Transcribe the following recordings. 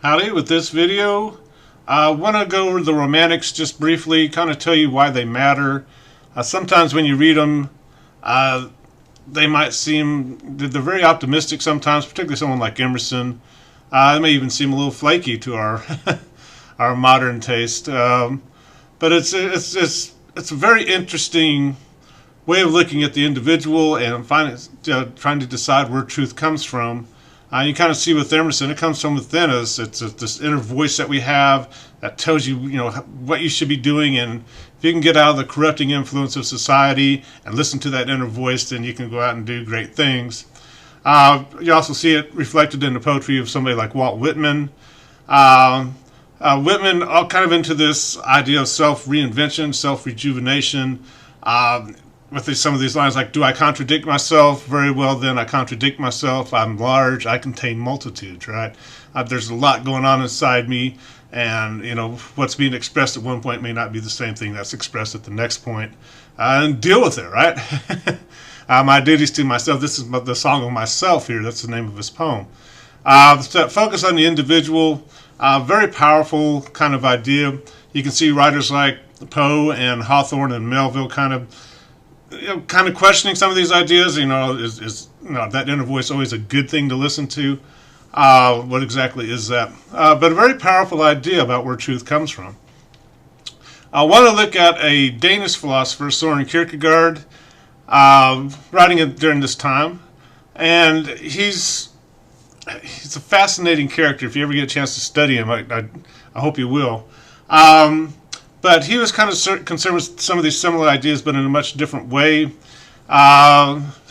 Howdy, with this video, I want to go over the romantics just briefly, kind of tell you why they matter. Sometimes when you read them, they might seem, they're very optimistic sometimes, particularly someone like Emerson. They may even seem a little flaky to our our modern taste. But it's a very interesting way of looking at the individual and trying to decide where truth comes from. You kind of see with Emerson, it comes from within us. It's this inner voice that we have that tells you, what you should be doing. And if you can get out of the corrupting influence of society and listen to that inner voice, then you can go out and do great things. You also see it reflected in the poetry of somebody like Walt Whitman. Whitman, all kind of into this idea of self-reinvention, self-rejuvenation. With some of these lines like, do I contradict myself? Very well then, I contradict myself. I'm large, I contain multitudes, right? There's a lot going on inside me, and what's being expressed at one point may not be the same thing that's expressed at the next point. And deal with it, right? My duties to myself. This is the song of myself here. That's the name of his poem. So focus on the individual. Very powerful kind of idea. You can see writers like Poe and Hawthorne and Melville kind of questioning some of these ideas. Is that inner voice always a good thing to listen to? What exactly is that? But a very powerful idea about where truth comes from. I want to look at a Danish philosopher, Søren Kierkegaard, writing it during this time, and he's a fascinating character. If you ever get a chance to study him, I hope you will. But he was kind of concerned with some of these similar ideas, but in a much different way.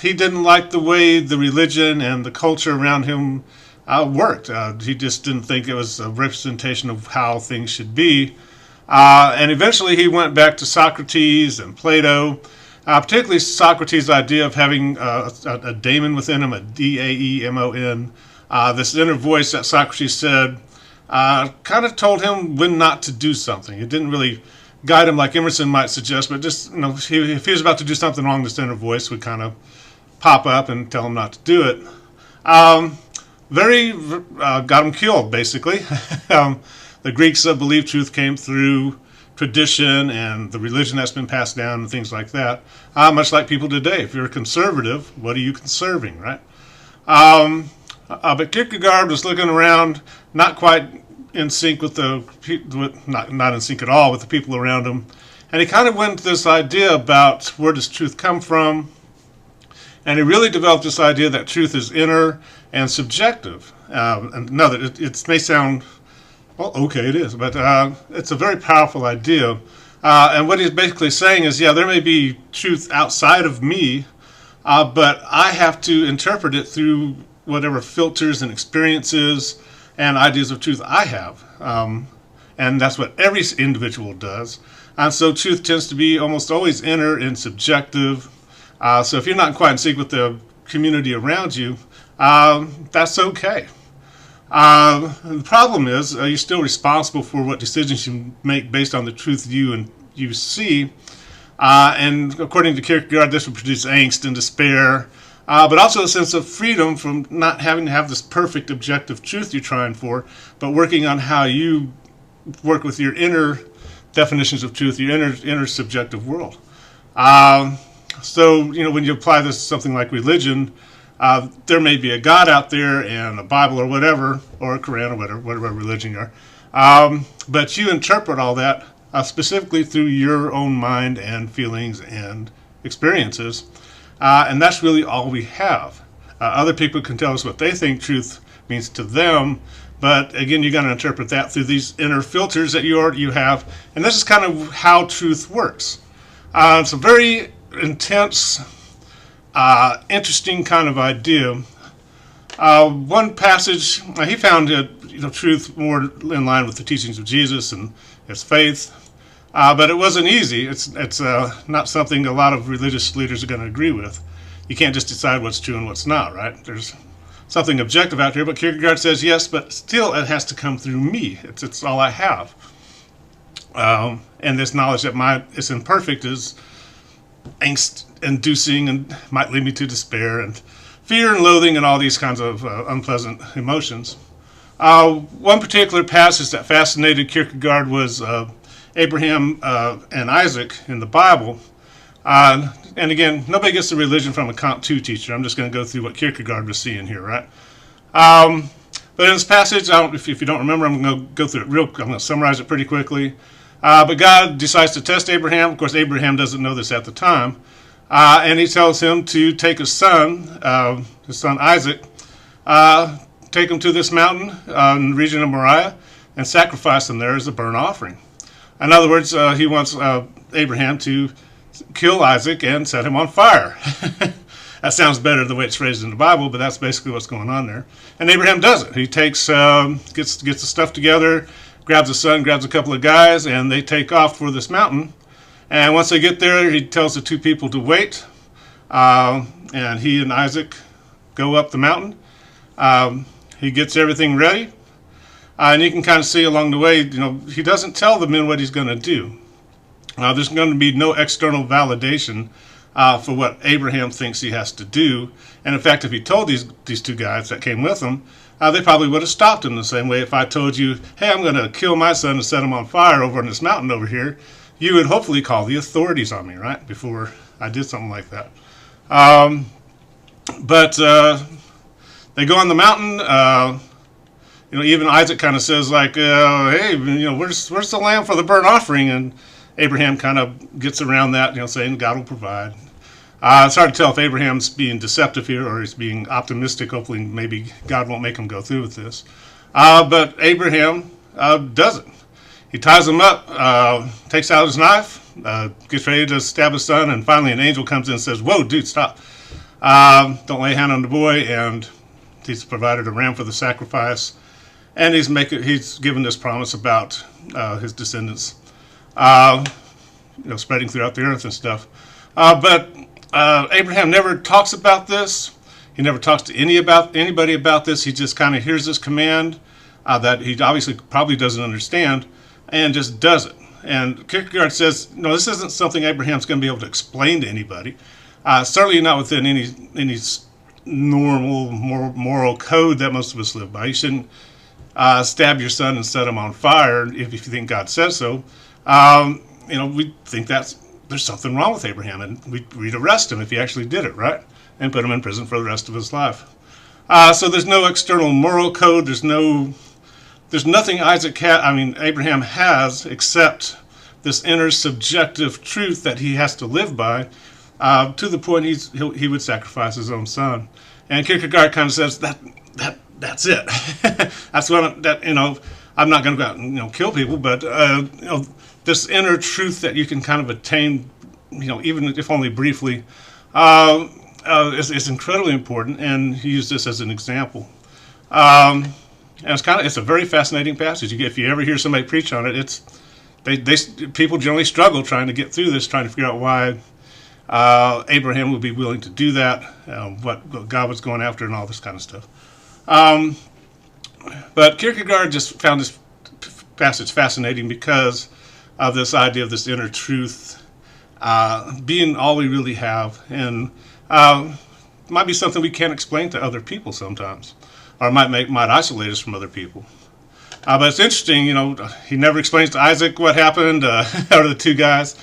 He didn't like the way the religion and the culture around him worked. He just didn't think it was a representation of how things should be. And eventually he went back to Socrates and Plato, particularly Socrates' idea of having a daemon within him, a daemon. This inner voice that Socrates said kind of told him when not to do something. It didn't really guide him like Emerson might suggest, but just, if he was about to do something wrong, this inner voice would kind of pop up and tell him not to do it. Got him killed, basically. The Greeks believed truth came through tradition and the religion that's been passed down and things like that. Much like people today. If you're a conservative, what are you conserving, right? But Kierkegaard was looking around, not quite in sync with not in sync at all with the people around him. And he kind of went to this idea about where does truth come from. And he really developed this idea that truth is inner and subjective. And no, it may sound, well, okay, it is, but it's a very powerful idea. And what he's basically saying is, yeah, there may be truth outside of me, but I have to interpret it through whatever filters and experiences and ideas of truth I have. And that's what every individual does. And so truth tends to be almost always inner and subjective. So if you're not quite in sync with the community around you, that's okay. The problem is you're still responsible for what decisions you make based on the truth you see. And according to Kierkegaard, this would produce angst and despair, but also a sense of freedom from not having to have this perfect objective truth you're trying for, but working on how you work with your inner definitions of truth, your inner subjective world. So, when you apply this to something like religion, there may be a God out there and a Bible or whatever, or a Quran or whatever religion you are. But you interpret all that specifically through your own mind and feelings and experiences. And that's really all we have. Other people can tell us what they think truth means to them, but again, you're going to interpret that through these inner filters that you have. And this is kind of how truth works. It's a very intense, interesting kind of idea. One passage, he found truth more in line with the teachings of Jesus and his faith. But it wasn't easy. It's not something a lot of religious leaders are going to agree with. You can't just decide what's true and what's not, right? There's something objective out here, but Kierkegaard says yes, but still it has to come through me. It's all I have. And this knowledge that it's imperfect is angst-inducing and might lead me to despair and fear and loathing and all these kinds of unpleasant emotions. One particular passage that fascinated Kierkegaard was Abraham and Isaac in the Bible. And again, nobody gets the religion from a Comp 2 teacher. I'm just going to go through what Kierkegaard was seeing here, right? But in this passage, if you don't remember, I'm going to go through it I'm going to summarize it pretty quickly. But God decides to test Abraham. Of course, Abraham doesn't know this at the time. And he tells him to take his son Isaac, take him to this mountain in the region of Moriah and sacrifice him there as a burnt offering. In other words, he wants Abraham to kill Isaac and set him on fire. That sounds better the way it's phrased in the Bible, but that's basically what's going on there. And Abraham does it. He takes, gets the stuff together, grabs a son, grabs a couple of guys, and they take off for this mountain. And once they get there, he tells the two people to wait, and he and Isaac go up the mountain. He gets everything ready, and you can kind of see along the way, he doesn't tell the men what he's going to do. There's going to be no external validation for what Abraham thinks he has to do. And in fact, if he told these two guys that came with him, they probably would have stopped him the same way if I told you, hey, I'm going to kill my son and set him on fire over on this mountain over here. You would hopefully call the authorities on me, right, before I did something like that. But they go on the mountain. Even Isaac kind of says, like, hey, where's the lamb for the burnt offering? And Abraham kind of gets around that, saying God will provide. It's hard to tell if Abraham's being deceptive here or he's being optimistic. Hopefully, maybe God won't make him go through with this. But Abraham does it. He ties him up, takes out his knife, gets ready to stab his son, and finally an angel comes in and says, whoa, dude, stop. Don't lay a hand on the boy, and he's provided a ram for the sacrifice. And he's given this promise about his descendants, spreading throughout the earth and stuff. But Abraham never talks about this. He never talks to anybody about this. He just kind of hears this command that he obviously probably doesn't understand, and just does it. And Kierkegaard says, no, this isn't something Abraham's going to be able to explain to anybody. Certainly not within any normal moral code that most of us live by. You shouldn't stab your son and set him on fire if you think God says so. We think there's something wrong with Abraham, and we'd arrest him if he actually did it, right? And put him in prison for the rest of his life. So there's no external moral code. There's nothing Abraham has except this inner subjective truth that he has to live by, to the point he would sacrifice his own son. And Kierkegaard kind of says that's it. That's what I'm not going to go out and kill people, but this inner truth that you can kind of attain, even if only briefly, is incredibly important. And he used this as an example. And it's a very fascinating passage. If you ever hear somebody preach on it, people generally struggle trying to get through this, trying to figure out why Abraham would be willing to do that, what God was going after, and all this kind of stuff. But Kierkegaard just found this passage fascinating because of this idea of this inner truth being all we really have, and might be something we can't explain to other people sometimes, or might isolate us from other people. But it's interesting, he never explains to Isaac what happened, or the two guys,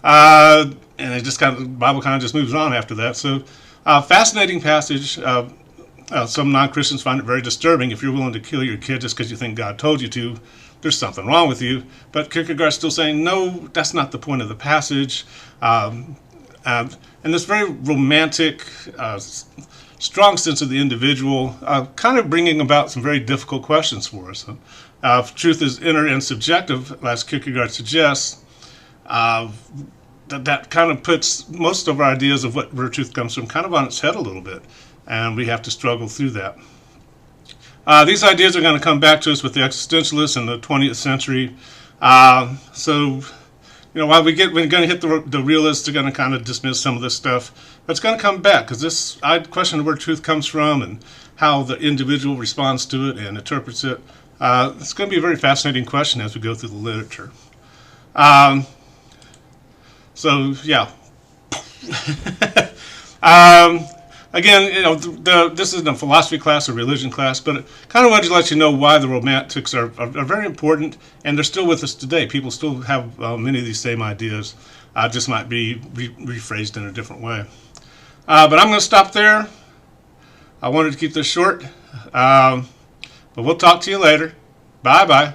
and it just the Bible kind of just moves on after that. So, fascinating passage. Some non-Christians find it very disturbing. If you're willing to kill your kid just because you think God told you to, there's something wrong with you. But Kierkegaard's still saying, no, that's not the point of the passage. And this very romantic, strong sense of the individual, kind of bringing about some very difficult questions for us. If truth is inner and subjective, as Kierkegaard suggests, that kind of puts most of our ideas of where truth comes from kind of on its head a little bit. And we have to struggle through that. These ideas are going to come back to us with the existentialists in the 20th century. So, while we're going to hit the realists, are going to kind of dismiss some of this stuff. But it's going to come back, because this question of where truth comes from and how the individual responds to it and interprets it, it's going to be a very fascinating question as we go through the literature. So, yeah. again, you know, this isn't a philosophy class or religion class, but it kind of wanted to let you know why the Romantics are very important, and they're still with us today. People still have many of these same ideas, just might be rephrased in a different way. But I'm going to stop there. I wanted to keep this short, but we'll talk to you later. Bye-bye.